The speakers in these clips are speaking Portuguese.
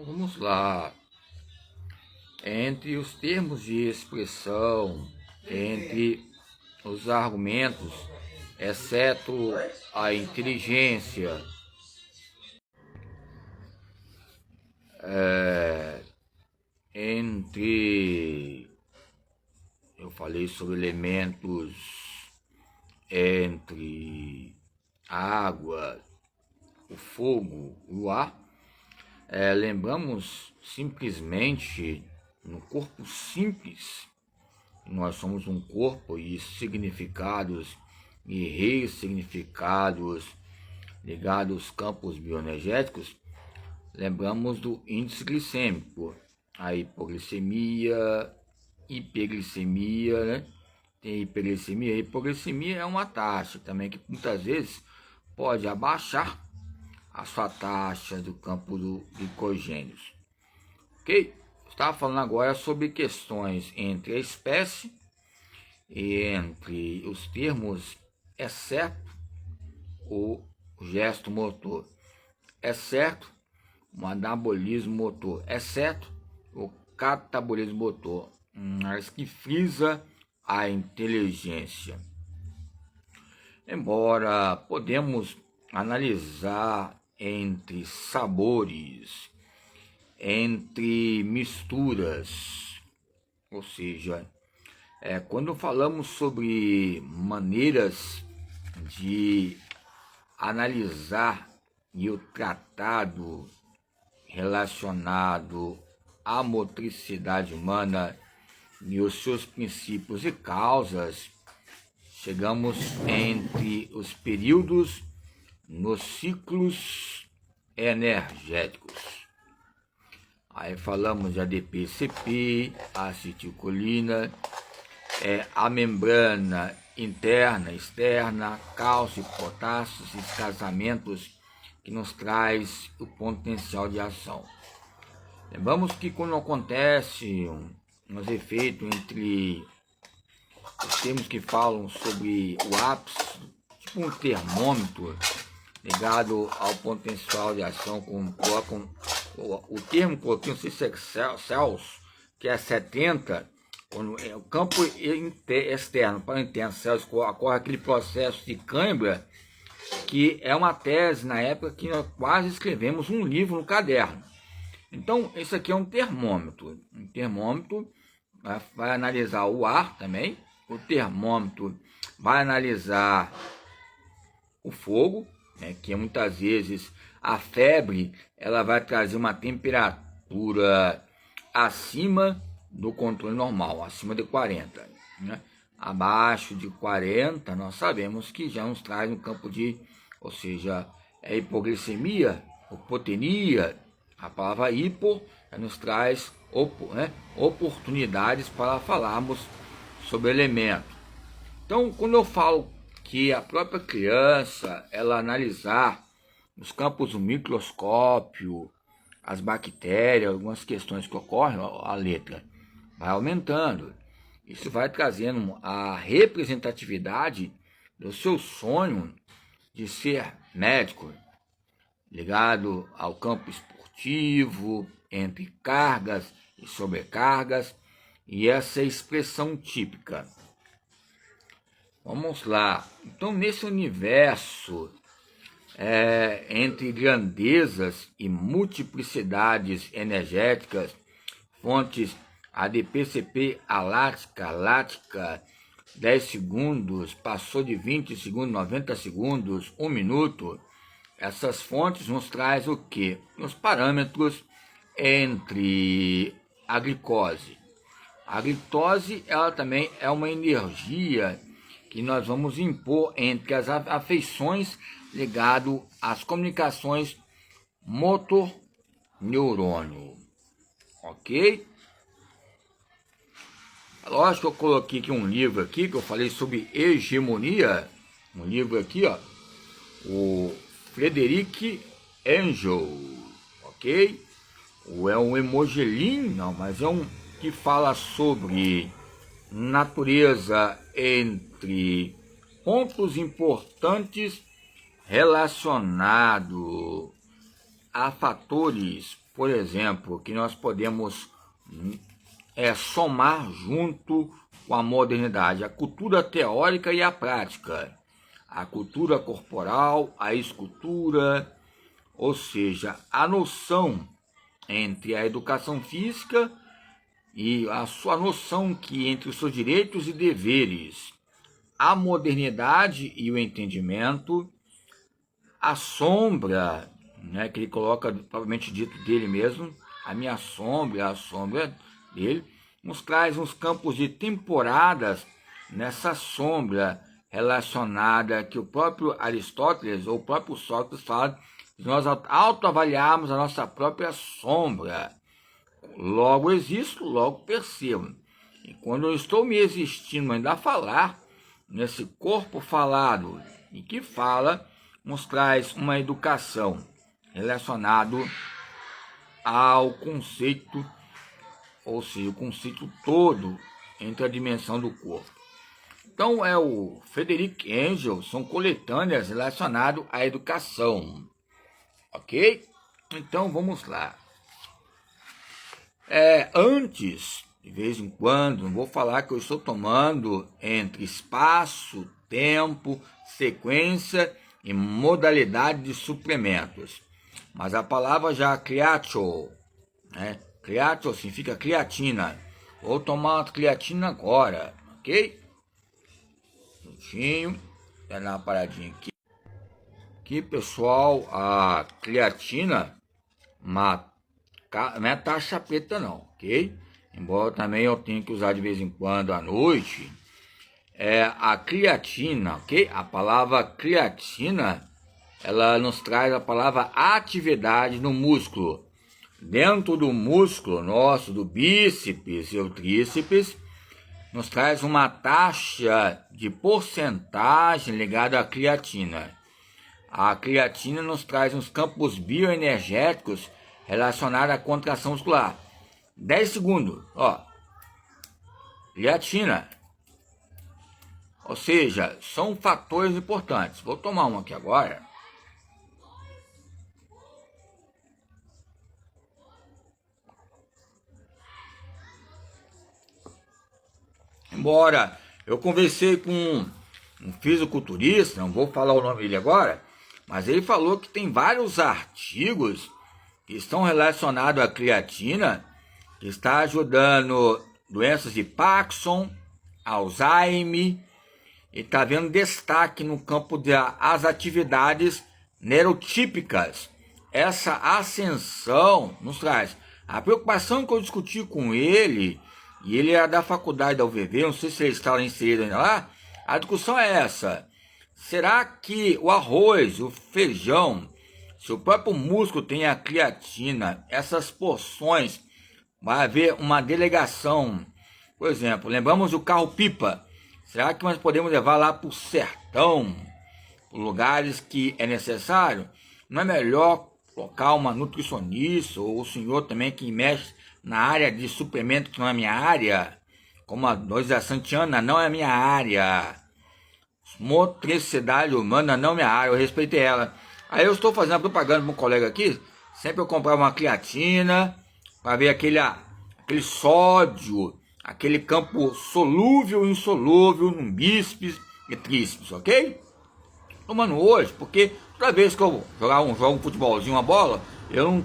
Vamos lá. Entre os termos de expressão, entre os argumentos, exceto a inteligência, eu falei sobre elementos entre a água, o fogo e o ar. Lembramos simplesmente no corpo simples, nós somos um corpo e significados e ressignificados ligados aos campos bioenergéticos. Lembramos do índice glicêmico, a hipoglicemia, hiperglicemia, né? Tem hiperglicemia. A hipoglicemia é uma taxa também que muitas vezes pode abaixar a sua taxa do campo do glicogênios. Ok? Estava falando agora sobre questões entre a espécie e entre os termos, exceto o gesto motor, exceto o anabolismo motor, exceto o catabolismo motor, mas que frisa a inteligência. Embora podemos analisar entre sabores, entre misturas, ou seja, quando falamos sobre maneiras de analisar e o tratado relacionado à motricidade humana e os seus princípios e causas, chegamos entre os períodos nos ciclos energéticos. Aí falamos de ADP-CP, acetilcolina, a membrana interna, externa, cálcio, potássio, esses casamentos que nos traz o potencial de ação. Lembramos que quando acontece uns efeitos entre os termos que falam sobre o ápice, tipo um termômetro ligado ao potencial de ação, colocam o termo, coloquei, não sei se é Celsius, que é 70, quando o campo externo para o interno Celsius ocorre aquele processo de Cambria, que é uma tese na época que nós quase escrevemos um livro no caderno. Então, esse aqui é um termômetro. Um termômetro vai analisar o ar também. O termômetro vai analisar o fogo, né, que muitas vezes a febre ela vai trazer uma temperatura acima do controle normal, acima de 40. Né? Abaixo de 40, nós sabemos que já nos traz um campo de, ou seja, hipoglicemia, hipotenia. A palavra hipo nos traz oportunidades para falarmos sobre elemento. Então, quando eu falo que a própria criança, ela analisar nos campos do microscópio, as bactérias, algumas questões que ocorrem, a letra vai aumentando. Isso vai trazendo a representatividade do seu sonho de ser médico, ligado ao campo esportivo, entre cargas e sobrecargas, e essa expressão típica. Vamos lá. Então, nesse universo, entre grandezas e multiplicidades energéticas, fontes ADP-CP lática, 10 segundos, passou de 20 segundos, 90 segundos, 1 minuto. Essas fontes nos traz o quê? Os parâmetros entre a glicose. A glicose, ela também é uma energia que nós vamos impor entre as afeições ligado às comunicações motor-neurônio. Ok? Lógico que eu coloquei aqui um livro aqui que eu falei sobre hegemonia. Um livro aqui, ó. O Frederic Engel. Ok? Ou é um Emogelin, não, mas é um que fala sobre natureza entre pontos importantes relacionados a fatores por exemplo, que nós podemos somar junto com a modernidade, a cultura teórica e a prática, a cultura corporal, a escultura, ou seja, a noção entre a educação física e a sua noção que entre os seus direitos e deveres, a modernidade e o entendimento, a sombra, né, que ele coloca, provavelmente dito dele mesmo, a minha sombra, a sombra dele, nos traz uns campos de temporadas nessa sombra relacionada que o próprio Aristóteles, ou o próprio Sócrates fala, de nós autoavaliarmos a nossa própria sombra. Logo existo, logo percebo. E quando eu estou me existindo ainda a falar, nesse corpo falado e que fala, nos traz uma educação relacionado ao conceito, ou seja, o conceito todo entre a dimensão do corpo. Então é o Frederic Engels, são coletâneas relacionadas à educação, ok? Então vamos lá. Antes, de vez em quando, não vou falar que eu estou tomando entre espaço, tempo, sequência e modalidade de suplementos. Mas a palavra já creatio, né? Creatio significa creatina. Vou tomar uma creatina agora, ok? Juntinho, dar uma paradinha aqui. Aqui, pessoal, a creatina não é taxa preta não, ok? Embora também eu tenha que usar de vez em quando à noite. A creatina, ok? A palavra creatina, ela nos traz a palavra atividade no músculo. Dentro do músculo nosso, do bíceps e o tríceps, nos traz uma taxa de porcentagem ligada à creatina. A creatina nos traz uns campos bioenergéticos relacionados à contração muscular. 10 segundos, ó. Creatina. Ou seja, são fatores importantes. Vou tomar um aqui agora. Embora eu conversei com um fisiculturista, não vou falar o nome dele agora, mas ele falou que tem vários artigos que estão relacionados à creatina, que está ajudando doenças de Parkinson, Alzheimer, e está vendo destaque no campo das atividades neurotípicas. Essa ascensão nos traz. A preocupação que eu discuti com ele, e ele é da faculdade da UVV, não sei se ele está inserido ainda lá, a discussão é essa. Será que o arroz, o feijão, se o próprio músculo tem a creatina, essas porções, vai haver uma delegação? Por exemplo, lembramos do carro-pipa. Será que nós podemos levar lá para o sertão, lugares que é necessário? Não é melhor colocar uma nutricionista, ou o senhor também que mexe na área de suplemento, que não é minha área, como a Doisa Santiana, não é minha área, motricidade humana não é minha área, eu respeitei ela. Aí eu estou fazendo a propaganda para um colega aqui, sempre eu comprava uma creatina, para ver aquele sódio, aquele campo solúvel e insolúvel no bíceps e tríceps, ok? Tomando hoje, porque toda vez que eu jogo um futebolzinho, uma bola, eu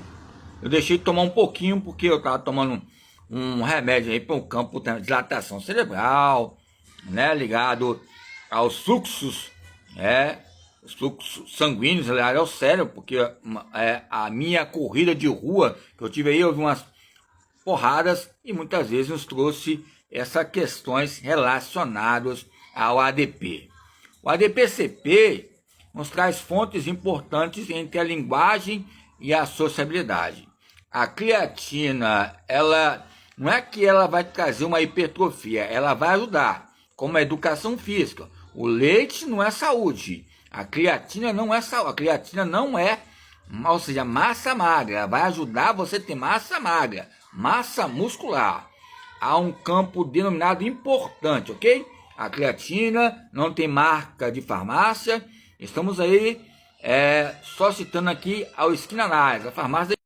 deixei de tomar um pouquinho, porque eu estava tomando um remédio aí para o campo de dilatação cerebral, né, ligado aos fluxos, os fluxos sanguíneos, aliás, ao cérebro, porque a minha corrida de rua que eu tive aí, eu vi umas porradas e muitas vezes nos trouxe essas questões relacionadas ao ADP. O ADP-CP nos traz fontes importantes entre a linguagem e a sociabilidade. A creatina, ela não é que ela vai trazer uma hipertrofia, ela vai ajudar, como a educação física. O leite não é saúde, a creatina não é saúde, a creatina não é, ou seja, massa magra, ela vai ajudar você a ter massa magra, massa muscular. Há um campo denominado importante, ok? A creatina não tem marca de farmácia, estamos aí só citando aqui ao Skin Analysis, a farmácia